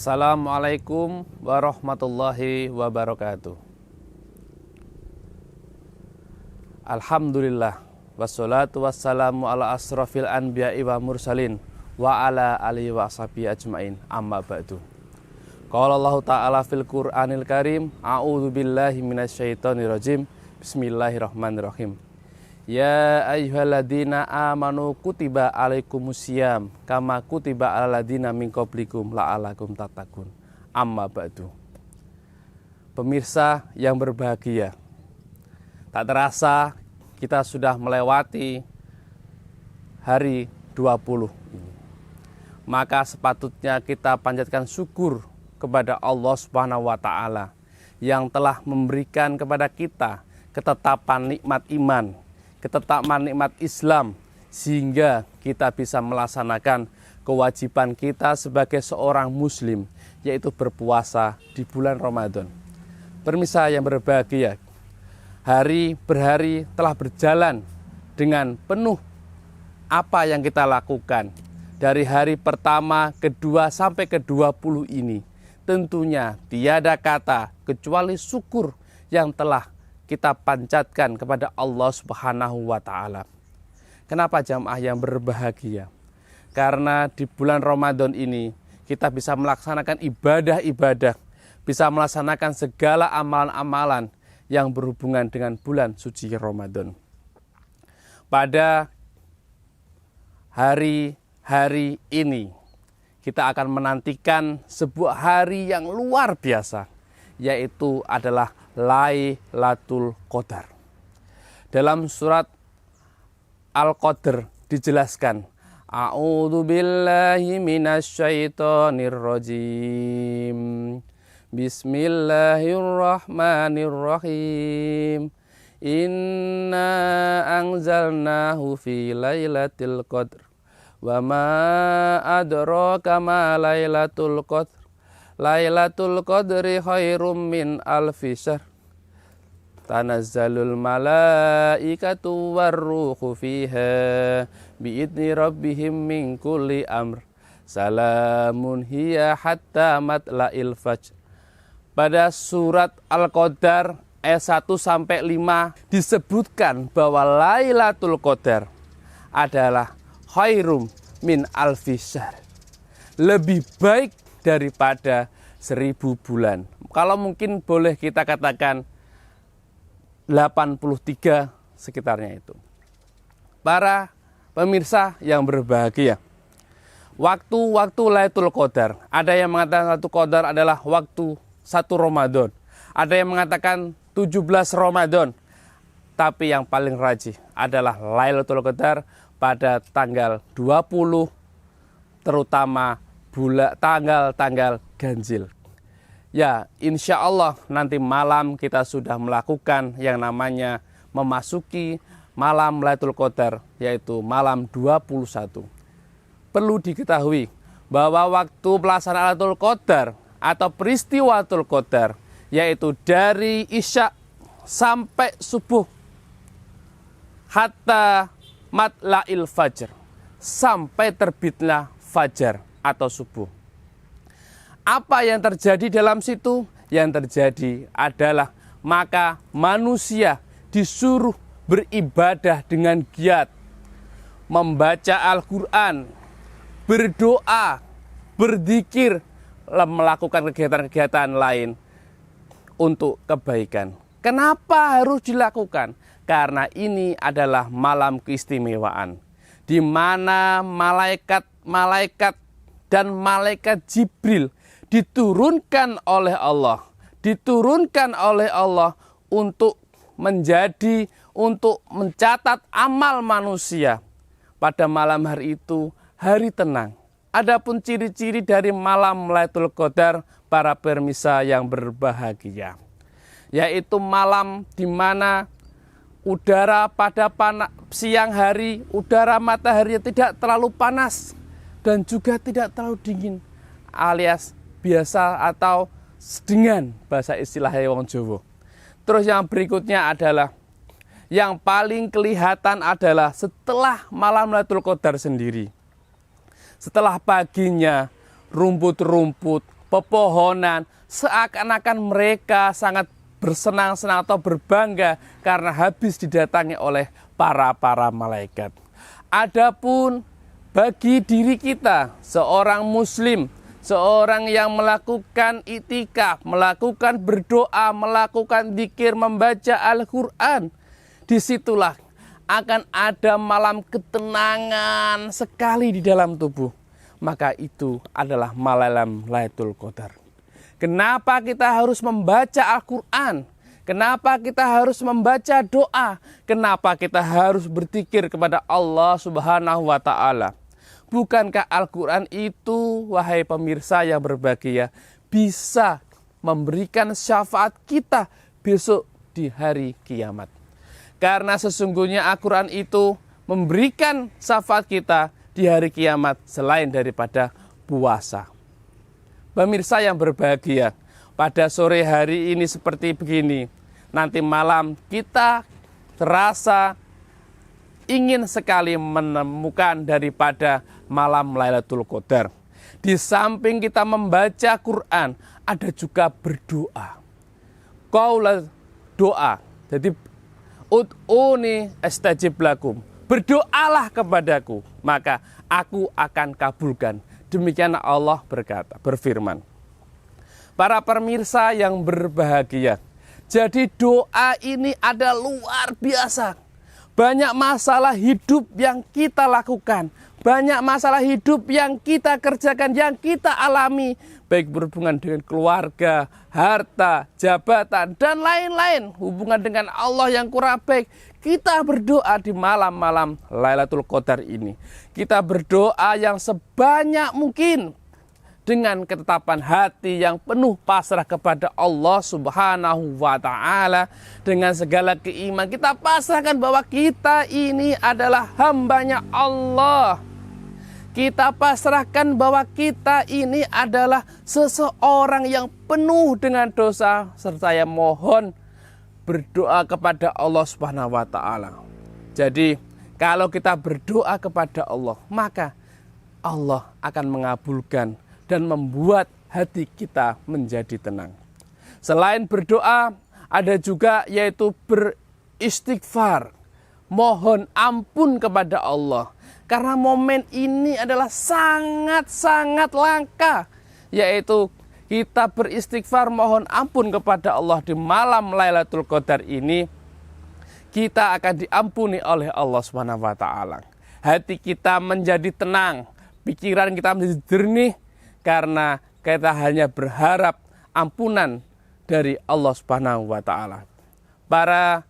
Assalamualaikum warahmatullahi wabarakatuh. Alhamdulillah wassalatu wassalamu ala asrafil anbiya'i wa mursalin wa ala alihi wa ashabihi ajmain, amma ba'du. Qala Allah ta'ala fil Qur'anil Karim, a'udzu billahi minasyaitonir rajim. Bismillahirrahmanirrahim. Ya ayyuhalladzina amanu kutiba alaikumusiyam kama kutiba alal ladzina min qablikum la'alakum tattaqun. Amma ba'du. Pemirsa yang berbahagia, tak terasa kita sudah melewati hari 20 ini. Maka sepatutnya kita panjatkan syukur kepada Allah Subhanahu wa taala yang telah memberikan kepada kita ketetapan nikmat iman, ketetapan nikmat Islam, sehingga kita bisa melaksanakan kewajiban kita sebagai seorang muslim, yaitu berpuasa di bulan Ramadan. Pemirsa yang berbahagia, hari berhari telah berjalan dengan penuh apa yang kita lakukan. Dari hari pertama, kedua, sampai ke-20 ini, tentunya tiada kata kecuali syukur yang telah kita panjatkan kepada Allah Subhanahu wa taala. Kenapa jamaah yang berbahagia? Karena di bulan Ramadan ini kita bisa melaksanakan ibadah-ibadah, bisa melaksanakan segala amalan-amalan yang berhubungan dengan bulan suci Ramadan. Pada hari-hari ini kita akan menantikan sebuah hari yang luar biasa, yaitu adalah Lailatul Qadar. Dalam surat Al-Qadr dijelaskan, A'udzu billahi minasyaitonir rajim. Bismillahirrahmanirrahim. Inna anzalnahu fi lailatul qadr. Wa ma adraka ma lailatul qadr. Lailatul Qadri khairum min alfi syahr. Tanazzalul malaikatu warruhu fiha biidni rabbihim min kulli amr. Salamun hiya hatta matla'il fajr. Pada surat Al-Qadar ayat 1 sampai 5 disebutkan bahwa Lailatul Qadar adalah khairum min alfi syahr. Lebih baik daripada 1000 bulan. Kalau mungkin boleh kita katakan 83 sekitarnya itu. Para pemirsa yang berbahagia, waktu Lailatul Qadar, ada yang mengatakan Lailatul Qadar adalah waktu 1 Ramadan, ada yang mengatakan 17 Ramadan, tapi yang paling rajih adalah Lailatul Qadar pada tanggal 20, terutama tanggal-tanggal ganjil. Ya, insya Allah nanti malam kita sudah melakukan yang namanya memasuki malam Lailatul Qadar, yaitu malam 21. Perlu diketahui bahwa waktu pelaksanaan Lailatul Qadar atau peristiwa Lailatul Qadar, yaitu dari Isya sampai subuh, hatta matla'il fajr, sampai terbitlah fajar atau subuh. Apa yang terjadi dalam situ? Yang terjadi adalah maka manusia disuruh beribadah dengan giat, membaca Al-Quran, berdoa, berzikir, melakukan kegiatan-kegiatan lain untuk kebaikan. Kenapa harus dilakukan? Karena ini adalah malam keistimewaan, di mana malaikat dan malaikat Jibril diturunkan oleh Allah untuk mencatat amal manusia. Pada malam hari itu hari tenang. Adapun ciri-ciri dari malam Lailatul Qadar, para pemirsa yang berbahagia, yaitu malam di mana udara pada siang hari, udara matahari tidak terlalu panas dan juga tidak terlalu dingin, alias biasa atau sedengan bahasa istilahnya wong Jawa. Terus yang berikutnya adalah yang paling kelihatan adalah setelah malam Lailatul Qadar sendiri. Setelah paginya rumput-rumput, pepohonan, seakan-akan mereka sangat bersenang-senang atau berbangga karena habis didatangi oleh para malaikat. Adapun bagi diri kita, seorang muslim, seorang yang melakukan itikaf, melakukan berdoa, melakukan zikir, membaca Al-Quran, disitulah akan ada malam ketenangan sekali di dalam tubuh. Maka itu adalah malam Lailatul Qadar. Kenapa kita harus membaca Al-Quran? Kenapa kita harus membaca doa? Kenapa kita harus berzikir kepada Allah Subhanahu wa Ta'ala? Bukankah Al-Quran itu, wahai pemirsa yang berbahagia, bisa memberikan syafaat kita besok di hari kiamat? Karena sesungguhnya Al-Quran itu memberikan syafaat kita di hari kiamat selain daripada puasa. Pemirsa yang berbahagia, pada sore hari ini seperti begini, nanti malam kita terasa ingin sekali menemukan daripada malam Lailatul Qadar. Di samping kita membaca Quran, ada juga berdoa. Qaul doa. Jadi ud'uni astajib lakum. Berdoalah kepadaku, maka aku akan kabulkan. Demikian Allah berfirman. Para pemirsa yang berbahagia, jadi doa ini ada luar biasa. Banyak masalah hidup yang kita lakukan, banyak masalah hidup yang kita kerjakan, yang kita alami, baik berhubungan dengan keluarga, harta, jabatan, dan lain-lain, hubungan dengan Allah yang kurang baik. Kita berdoa di malam-malam Lailatul Qadar ini. Kita berdoa yang sebanyak mungkin dengan ketetapan hati yang penuh pasrah kepada Allah Subhanahu wa Ta'ala. Dengan segala keimanan kita pasrahkan bahwa kita ini adalah hambanya Allah. Kita pasrahkan bahwa kita ini adalah seseorang yang penuh dengan dosa, serta yang mohon berdoa kepada Allah Subhanahu wa Ta'ala. Jadi kalau kita berdoa kepada Allah, maka Allah akan mengabulkan dan membuat hati kita menjadi tenang. Selain berdoa, ada juga yaitu beristighfar, mohon ampun kepada Allah. Karena momen ini adalah sangat-sangat langka, yaitu kita beristighfar mohon ampun kepada Allah di malam Lailatul Qadar ini, kita akan diampuni oleh Allah Subhanahu wa Ta'ala. Hati kita menjadi tenang, pikiran kita menjadi jernih, karena kita hanya berharap ampunan dari Allah Subhanahu wa Ta'ala. Para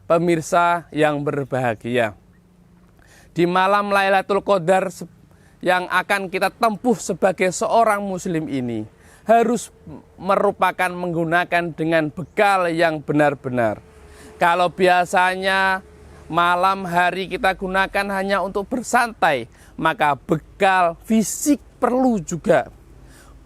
pemirsa yang berbahagia, di malam Lailatul Qadar yang akan kita tempuh sebagai seorang muslim ini harus merupakan menggunakan dengan bekal yang benar-benar. Kalau biasanya malam hari kita gunakan hanya untuk bersantai, maka bekal fisik perlu juga.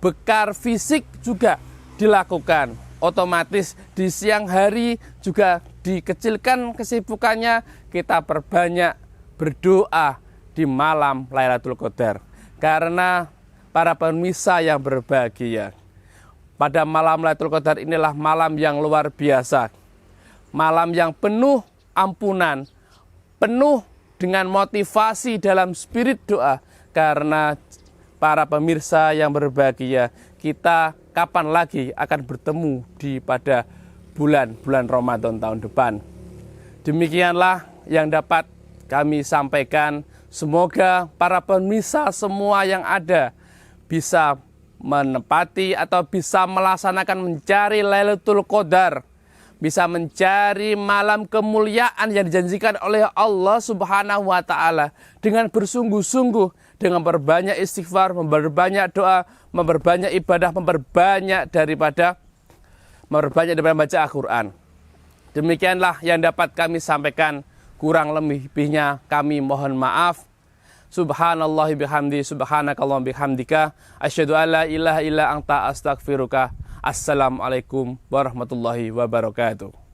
Bekal fisik juga dilakukan. Otomatis di siang hari juga dikecilkan kesibukannya, kita perbanyak berdoa di malam Lailatul Qadar. Karena para pemirsa yang berbahagia, pada malam Lailatul Qadar inilah malam yang luar biasa. Malam yang penuh ampunan, penuh dengan motivasi dalam spirit doa. Karena para pemirsa yang berbahagia, kita kapan lagi akan bertemu pada bulan Ramadan tahun depan. Demikianlah yang dapat kami sampaikan. Semoga para pemirsa semua yang ada bisa menepati atau bisa melaksanakan mencari Lailatul Qadar, bisa mencari malam kemuliaan yang dijanjikan oleh Allah Subhanahu wa Ta'ala dengan bersungguh-sungguh, dengan berbanyak istighfar, memperbanyak doa, memperbanyak ibadah, memperbanyak daripada membaca Al-Quran. Demikianlah yang dapat kami sampaikan. Kurang lebihnya kami mohon maaf. Subhanallah bihamdi, subhanakallah bihamdika, asyhadu an la ilaha illa anta astaghfiruka. Assalamualaikum warahmatullahi wabarakatuh.